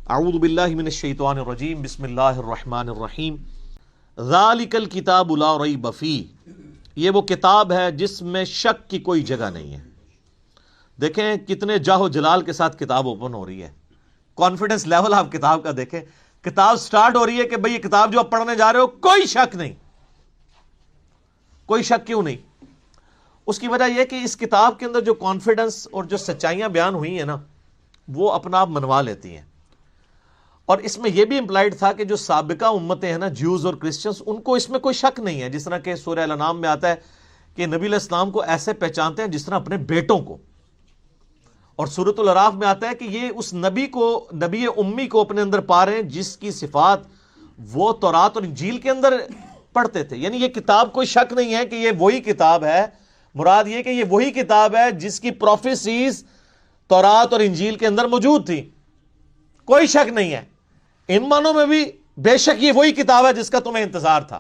اعوذ باللہ من الشیطان الرجیم، بسم اللہ الرحمن الرحیم۔ ذالک الکتاب لا ریب فیہ، یہ وہ کتاب ہے جس میں شک کی کوئی جگہ نہیں ہے۔ دیکھیں کتنے جاہ و جلال کے ساتھ کتاب اوپن ہو رہی ہے، کانفیڈنس لیول آپ کتاب کا دیکھیں۔ کتاب سٹارٹ ہو رہی ہے کہ بھئی یہ کتاب جو آپ پڑھنے جا رہے ہو کوئی شک نہیں۔ کوئی شک کیوں نہیں؟ اس کی وجہ یہ کہ اس کتاب کے اندر جو کانفیڈنس اور جو سچائیاں بیان ہوئی ہیں نا، وہ اپنا آپ منوا لیتی ہیں۔ اور اس میں یہ بھی امپلائڈ تھا کہ جو سابقہ امتیں ہیں نا، جیوز اور کرسچنز، ان کو اس میں کوئی شک نہیں ہے۔ جس طرح کہ سورہ الانعام میں آتا ہے کہ نبی علیہ السلام کو ایسے پہچانتے ہیں جس طرح اپنے بیٹوں کو، اور سورۃ الاعراف میں آتا ہے کہ یہ اس نبی کو، نبی امی کو اپنے اندر پا رہے ہیں جس کی صفات وہ تورات اور انجیل کے اندر پڑھتے تھے۔ یعنی یہ کتاب کوئی شک نہیں ہے کہ یہ وہی کتاب ہے، مراد یہ کہ یہ وہی کتاب ہے جس کی پروفیسیز تورات اور انجیل کے اندر موجود تھی، کوئی شک نہیں ہے۔ ان معنوں میں بھی بے شک یہ وہی کتاب ہے جس کا تمہیں انتظار تھا،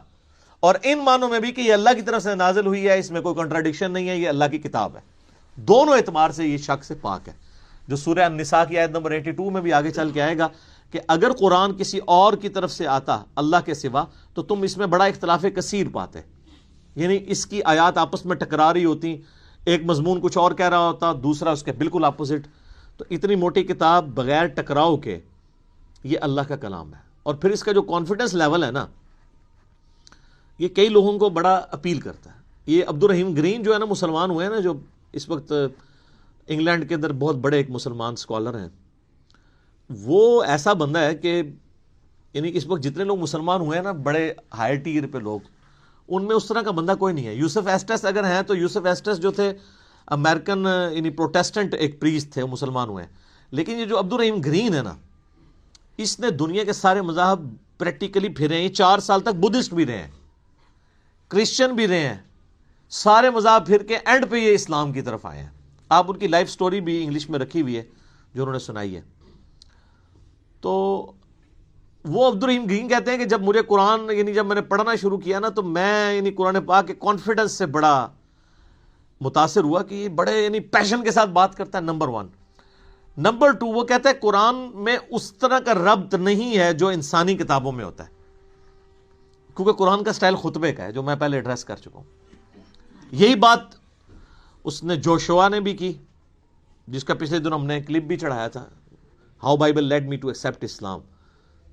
اور ان معنوں میں بھی کہ یہ اللہ کی طرف سے نازل ہوئی ہے، اس میں کوئی کنٹراڈکشن نہیں ہے، یہ اللہ کی کتاب ہے۔ دونوں اعتبار سے یہ شک سے پاک ہے، جو سورہ النساء کی آیت نمبر 82 میں بھی آگے چل کے آئے گا کہ اگر قرآن کسی اور کی طرف سے آتا اللہ کے سوا تو تم اس میں بڑا اختلاف کثیر پاتے، یعنی اس کی آیات آپس میں ٹکرا رہی ہوتی، ایک مضمون کچھ اور کہہ رہا ہوتا، دوسرا اس کے بالکل اپوزٹ۔ تو اتنی موٹی کتاب بغیر ٹکراؤ کے یہ اللہ کا کلام ہے۔ اور پھر اس کا جو کانفیڈنس لیول ہے نا، یہ کئی لوگوں کو بڑا اپیل کرتا ہے۔ یہ عبد الرحیم گرین جو ہے نا، مسلمان ہوئے ہیں نا، جو اس وقت انگلینڈ کے اندر بہت بڑے ایک مسلمان سکالر ہیں، وہ ایسا بندہ ہے کہ یعنی اس وقت جتنے لوگ مسلمان ہوئے ہیں نا، بڑے ہائی ٹیر پہ لوگ، ان میں اس طرح کا بندہ کوئی نہیں ہے۔ یوسف ایسٹس اگر ہیں تو یوسف ایسٹس جو تھے امریکن یعنی پروٹیسٹنٹ ایک پریسٹ تھے، وہ مسلمان ہوئے ہیں۔ لیکن یہ جو عبد الرحیم گرین ہے نا، اس نے دنیا کے سارے مذاہب پریکٹیکلی پھرے ہیں۔ یہ 4 سال تک بدھسٹ بھی رہے ہیں، کرسچن بھی رہے ہیں، سارے مذاہب پھر کے اینڈ پہ یہ اسلام کی طرف آئے ہیں۔ آپ ان کی لائف سٹوری بھی انگلش میں رکھی ہوئی ہے جو انہوں نے سنائی ہے۔ تو وہ عبد الرحیم گرین کہتے ہیں کہ جب مجھے قرآن یعنی جب میں نے پڑھنا شروع کیا نا، تو میں یعنی قرآن پاک کے کانفیڈنس سے بڑا متاثر ہوا کہ یہ بڑے یعنی پیشن کے ساتھ بات کرتا ہے، نمبر 1۔ نمبر 2، وہ کہتا ہے قرآن میں اس طرح کا ربط نہیں ہے جو انسانی کتابوں میں ہوتا ہے، کیونکہ قرآن کا سٹائل خطبے کا ہے، جو میں پہلے ایڈریس کر چکا ہوں۔ یہی بات اس نے جوشوا نے بھی کی، جس کا پچھلے دن ہم نے کلپ بھی چڑھایا تھا، how Bible led me to accept Islam.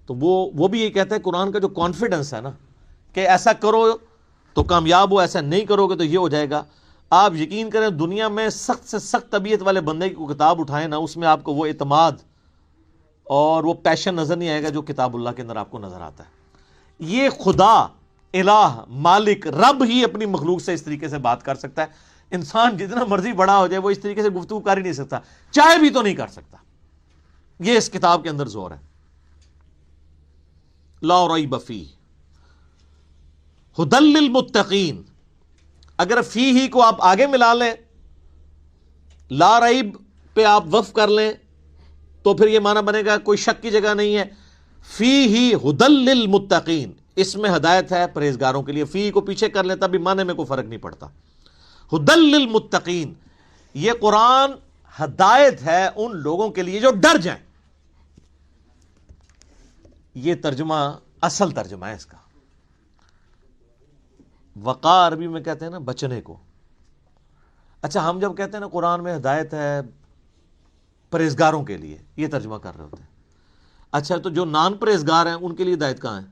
تو وہ بھی یہ کہتا ہے قرآن کا جو کانفیڈنس ہے نا، کہ ایسا کرو تو کامیاب ہو، ایسا نہیں کرو گے تو یہ ہو جائے گا۔ آپ یقین کریں، دنیا میں سخت سے سخت طبیعت والے بندے کی کتاب اٹھائیں نا، اس میں آپ کو وہ اعتماد اور وہ پیشن نظر نہیں آئے گا جو کتاب اللہ کے اندر آپ کو نظر آتا ہے۔ یہ خدا، الہ، مالک، رب ہی اپنی مخلوق سے اس طریقے سے بات کر سکتا ہے۔ انسان جتنا مرضی بڑا ہو جائے، وہ اس طریقے سے گفتگو کر ہی نہیں سکتا، چاہے بھی تو نہیں کر سکتا۔ یہ اس کتاب کے اندر زور ہے۔ لا ریب فیہ ھدی للمتقین، اگر فی ہی کو آپ آگے ملا لیں، لا ریب پہ آپ وقف کر لیں، تو پھر یہ معنی بنے گا کوئی شک کی جگہ نہیں ہے۔ فی ہی ھدی للمتقین، اس میں ہدایت ہے پرہیزگاروں کے لیے۔ فی کو پیچھے کر لیں تب بھی معنی میں کوئی فرق نہیں پڑتا۔ ھدی للمتقین، یہ قرآن ہدایت ہے ان لوگوں کے لیے جو ڈر جائیں۔ یہ ترجمہ اصل ترجمہ ہے اس کا۔ وقا عربی میں کہتے ہیں نا بچنے کو۔ اچھا، ہم جب کہتے ہیں نا قرآن میں ہدایت ہے پرہیزگاروں کے لیے، یہ ترجمہ کر رہے ہوتے ہیں۔ اچھا، تو جو نان پرہیزگار ہیں ان کے لیے ہدایت کہاں ہے؟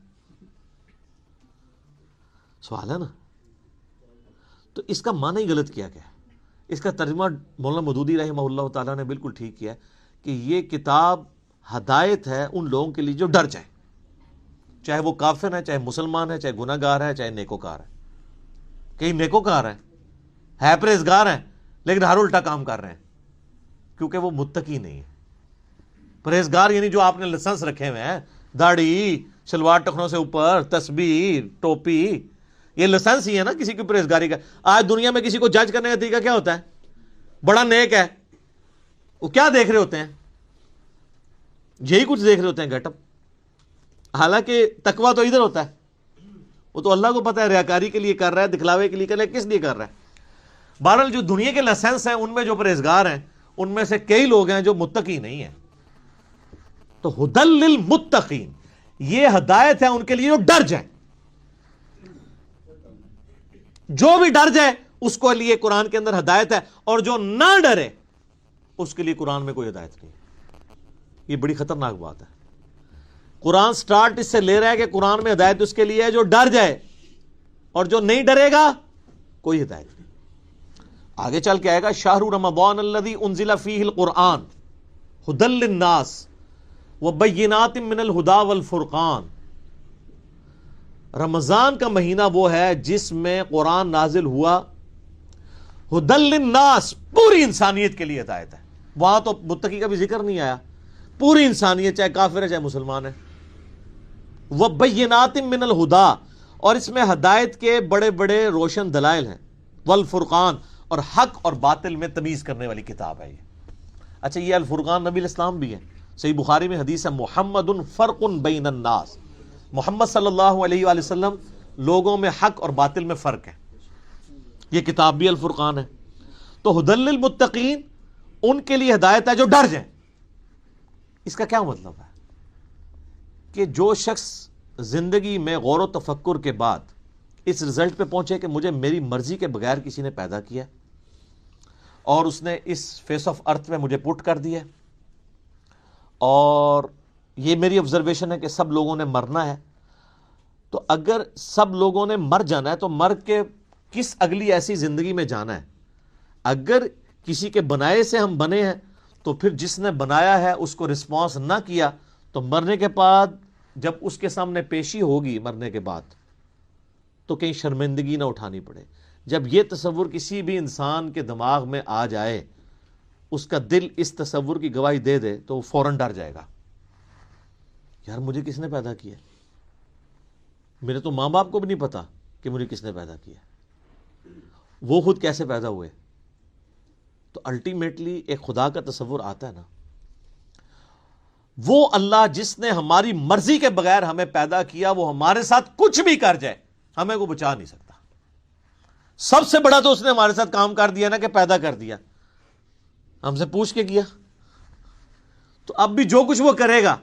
سوال ہے نا۔ تو اس کا معنی ہی غلط کیا گیا ہے۔ اس کا ترجمہ مولانا مودودی رحمہ اللہ تعالیٰ نے بالکل ٹھیک کیا کہ یہ کتاب ہدایت ہے ان لوگوں کے لیے جو ڈر جائیں، چاہے وہ کافر ہے، چاہے مسلمان ہے، چاہے گناہ گار ہے، چاہے نیکوکار ہے۔ کئی نیکوکار ہے پرہیزگار ہیں، لیکن ہر الٹا کام کر رہے ہیں، کیونکہ وہ متقی نہیں ہے۔ پرہیزگار یعنی جو آپ نے لائسنس رکھے ہوئے ہیں، داڑھی، شلوار ٹخنوں سے اوپر، تسبیح، ٹوپی، یہ لائسنس ہی ہے نا کسی کی پرہیزگاری کا۔ آج دنیا میں کسی کو جج کرنے کا طریقہ کیا ہوتا ہے؟ بڑا نیک ہے، وہ کیا دیکھ رہے ہوتے ہیں؟ یہی کچھ دیکھ رہے ہوتے ہیں، گیٹ اپ۔ حالانکہ تقویٰ تو ادھر ہوتا ہے، وہ تو اللہ کو پتہ ہے ریاکاری کے لیے کر رہا ہے، دکھلاوے کے لیے کر رہا ہے، کس لیے کر رہا ہے۔ بہرحال جو دنیا کے لائسنس ہیں ان میں جو پرہیزگار ہیں ان میں سے کئی لوگ ہیں جو متقی نہیں ہیں۔ تو ہدی للمتقین، یہ ہدایت ہے ان کے لیے جو ڈر جائیں. جو بھی ڈر جائے اس کو لیے قرآن کے اندر ہدایت ہے، اور جو نہ ڈرے اس کے لیے قرآن میں کوئی ہدایت نہیں. یہ بڑی خطرناک بات ہے. قرآن سٹارٹ اس سے لے رہا ہے کہ قرآن میں ہدایت اس کے لیے ہے جو ڈر جائے، اور جو نہیں ڈرے گا کوئی ہدایت نہیں. آگے چل کے آئے گا شہر رمضان الذی انزل فیہ القرآن ھدی للناس وبینات من الہدی والفرقان. رمضان کا مہینہ وہ ہے جس میں قرآن نازل ہوا ھدی للناس، پوری انسانیت کے لیے ہدایت ہے. وہاں تو متقی کا بھی ذکر نہیں آیا، پوری انسانیت چاہے کافر ہے چاہے مسلمان ہے. وبینات من الہدی، اور اس میں ہدایت کے بڑے بڑے روشن دلائل ہیں. والفرقان، اور حق اور باطل میں تمیز کرنے والی کتاب ہے یہ. اچھا، یہ الفرقان نبی الاسلام بھی ہے. صحیح بخاری میں حدیث ہے محمد فرق بین الناس، محمد صلی اللہ علیہ وآلہ وسلم لوگوں میں حق اور باطل میں فرق ہے. یہ کتاب بھی الفرقان ہے. تو ھدی للمتقین، ان کے لیے ہدایت ہے جو ڈر جائیں. اس کا کیا مطلب ہے؟ کہ جو شخص زندگی میں غور و تفکر کے بعد اس رزلٹ پہ پہنچے کہ مجھے میری مرضی کے بغیر کسی نے پیدا کیا اور اس نے اس فیس آف ارتھ میں مجھے پٹ کر دیا، اور یہ میری آبزرویشن ہے کہ سب لوگوں نے مرنا ہے. تو اگر سب لوگوں نے مر جانا ہے تو مر کے کس اگلی ایسی زندگی میں جانا ہے؟ اگر کسی کے بنائے سے ہم بنے ہیں تو پھر جس نے بنایا ہے اس کو رسپانس نہ کیا تو مرنے کے بعد جب اس کے سامنے پیشی ہوگی مرنے کے بعد تو کہیں شرمندگی نہ اٹھانی پڑے. جب یہ تصور کسی بھی انسان کے دماغ میں آ جائے، اس کا دل اس تصور کی گواہی دے دے تو وہ فوراً ڈر جائے گا. یار مجھے کس نے پیدا کیا؟ میرے تو ماں باپ کو بھی نہیں پتا کہ مجھے کس نے پیدا کیا، وہ خود کیسے پیدا ہوئے. تو الٹیمیٹلی ایک خدا کا تصور آتا ہے نا. وہ اللہ جس نے ہماری مرضی کے بغیر ہمیں پیدا کیا، وہ ہمارے ساتھ کچھ بھی کر جائے ہمیں کو بچا نہیں سکتا. سب سے بڑا تو اس نے ہمارے ساتھ کام کر دیا نا کہ پیدا کر دیا، ہم سے پوچھ کے کیا. تو اب بھی جو کچھ وہ کرے گا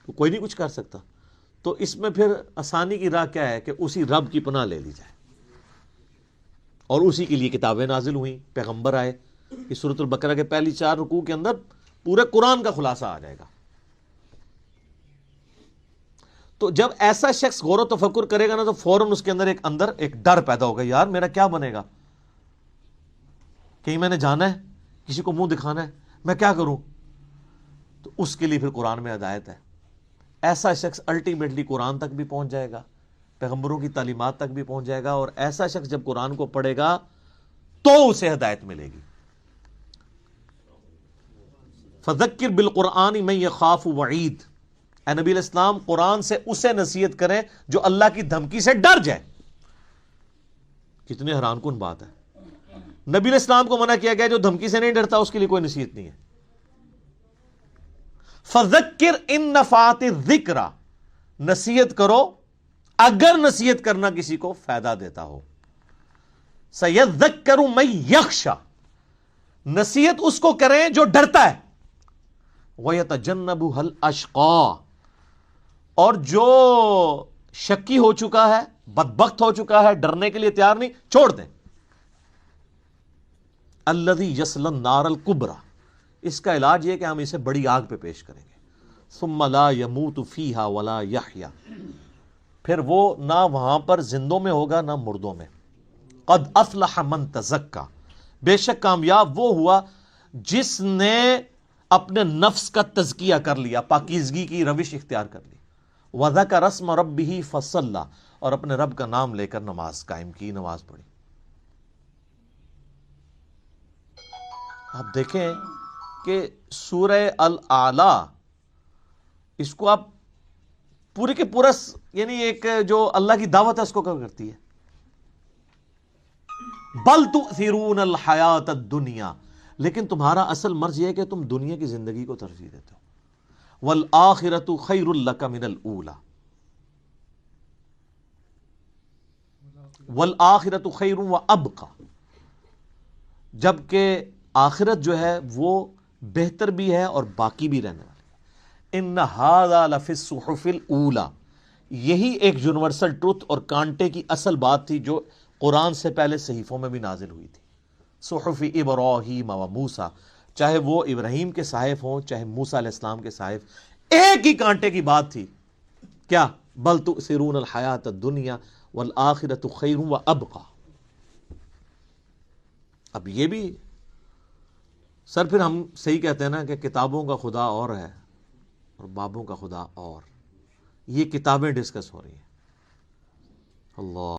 تو کوئی نہیں کچھ کر سکتا. تو اس میں پھر آسانی کی راہ کیا ہے کہ اسی رب کی پناہ لے لی جائے، اور اسی کے لیے کتابیں نازل ہوئیں، پیغمبر آئے. اس سورۃ البقرہ کے پہلی 4 رکوع کے اندر پورے قرآن کا خلاصہ آ جائے گا. تو جب ایسا شخص غور و تفکر کرے گا نا تو فوراً اس کے اندر ایک ڈر پیدا ہوگا، یار میرا کیا بنے گا؟ کہیں میں نے جانا ہے، کسی کو منہ دکھانا ہے، میں کیا کروں؟ تو اس کے لیے پھر قرآن میں ہدایت ہے. ایسا شخص الٹیمیٹلی قرآن تک بھی پہنچ جائے گا، پیغمبروں کی تعلیمات تک بھی پہنچ جائے گا، اور ایسا شخص جب قرآن کو پڑھے گا تو اسے ہدایت ملے گی. فذکر بالقرآن من یخاف وعید، اے نبی الاسلام قرآن سے اسے نصیحت کریں جو اللہ کی دھمکی سے ڈر جائے. کتنی حیران کن بات ہے. نبی الاسلام کو منع کیا گیا جو دھمکی سے نہیں ڈرتا اس کے لیے کوئی نصیحت نہیں ہے. فذکر ان نفعت الذکر، نصیحت کرو اگر نصیحت کرنا کسی کو فائدہ دیتا ہو. سیذکر من یخشی، نصیحت اس کو کریں جو ڈرتا ہے. وَيَتَجَنَّبُهَا الْأَشْقَى، اور جو شکی ہو چکا ہے، بدبخت ہو چکا ہے، ڈرنے کے لیے تیار نہیں، چھوڑ دیں. الَّذِي يَصْلَى النَّارَ الْكُبْرَى، اس کا علاج یہ کہ ہم اسے بڑی آگ پہ پیش کریں گے. ثُمَّ لَا يَمُوتُ فِيهَا وَلَا يَحْيَا، پھر وہ نہ وہاں پر زندوں میں ہوگا نہ مردوں میں. قَدْ أَفْلَحَ مَن تَزَكَّى، بے شک کامیاب وہ ہوا جس نے اپنے نفس کا تزکیہ کر لیا، پاکیزگی کی روش اختیار کر لی. وَذَكَرَ اسْمَ رَبِّهِ فَصَلَّى، اور اپنے رب کا نام لے کر نماز قائم کی، نماز پڑھی. آپ دیکھیں کہ سورہ الاعلیٰ، اس کو آپ پورے کے پورا یعنی ایک جو اللہ کی دعوت ہے اس کو کیا کرتی ہے. بل تؤثرون الحیات الدنیا، لیکن تمہارا اصل مرض یہ ہے کہ تم دنیا کی زندگی کو ترجیح دیتے ہو. والآخرۃ خیر لک من الاولی، والآخرۃ خیر وابقی، جبکہ آخرت جو ہے وہ بہتر بھی ہے اور باقی بھی رہنے والی. ان ھذا لفی الصحف الاولی، یہی ایک یونیورسل ٹروتھ اور کانٹے کی اصل بات تھی جو قرآن سے پہلے صحیفوں میں بھی نازل ہوئی تھی. صحف ابراہیم و موسیٰ، چاہے وہ ابراہیم کے صحائف ہوں چاہے موسیٰ علیہ السلام کے صحائف، ایک ہی کانٹے کی بات تھی. کیا؟ بل تؤثرون الحیات الدنیا والآخرۃ خیر وابقی. اب یہ بھی سر پھر ہم صحیح کہتے ہیں نا کہ کتابوں کا خدا اور ہے اور بابوں کا خدا اور. یہ کتابیں ڈسکس ہو رہی ہیں. اللہ